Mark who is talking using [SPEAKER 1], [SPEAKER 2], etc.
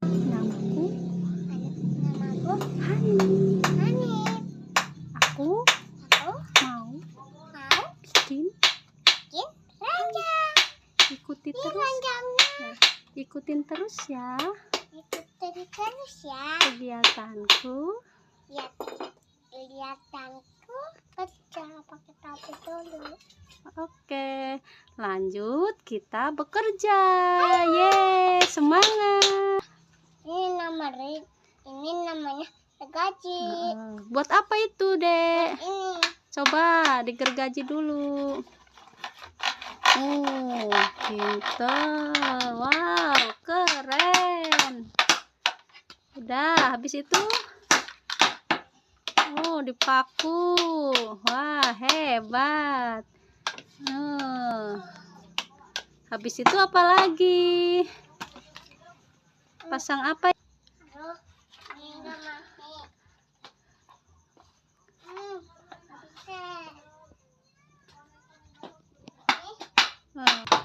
[SPEAKER 1] Namaku Hani. Aku mau bikin
[SPEAKER 2] ranjang.
[SPEAKER 1] ikutin
[SPEAKER 2] Ini
[SPEAKER 1] terus.
[SPEAKER 2] ranjangnya.
[SPEAKER 1] Ikutin terus ya
[SPEAKER 2] Ikutin terus ya.
[SPEAKER 1] kegiatanku.
[SPEAKER 2] Kelihatanku kerja pakai topi dulu.
[SPEAKER 1] Oke, lanjut kita bekerja. Yeay, semangat.
[SPEAKER 2] Ini namanya gergaji.
[SPEAKER 1] Buat apa itu, Dek?
[SPEAKER 2] Ini
[SPEAKER 1] Coba digergaji dulu. Oh, pintar. Wow, keren. Udah, habis itu dipaku. Wah, hebat. Habis itu apa lagi? Pasang apa?
[SPEAKER 2] aduh, ini nggak masih. Habisnya.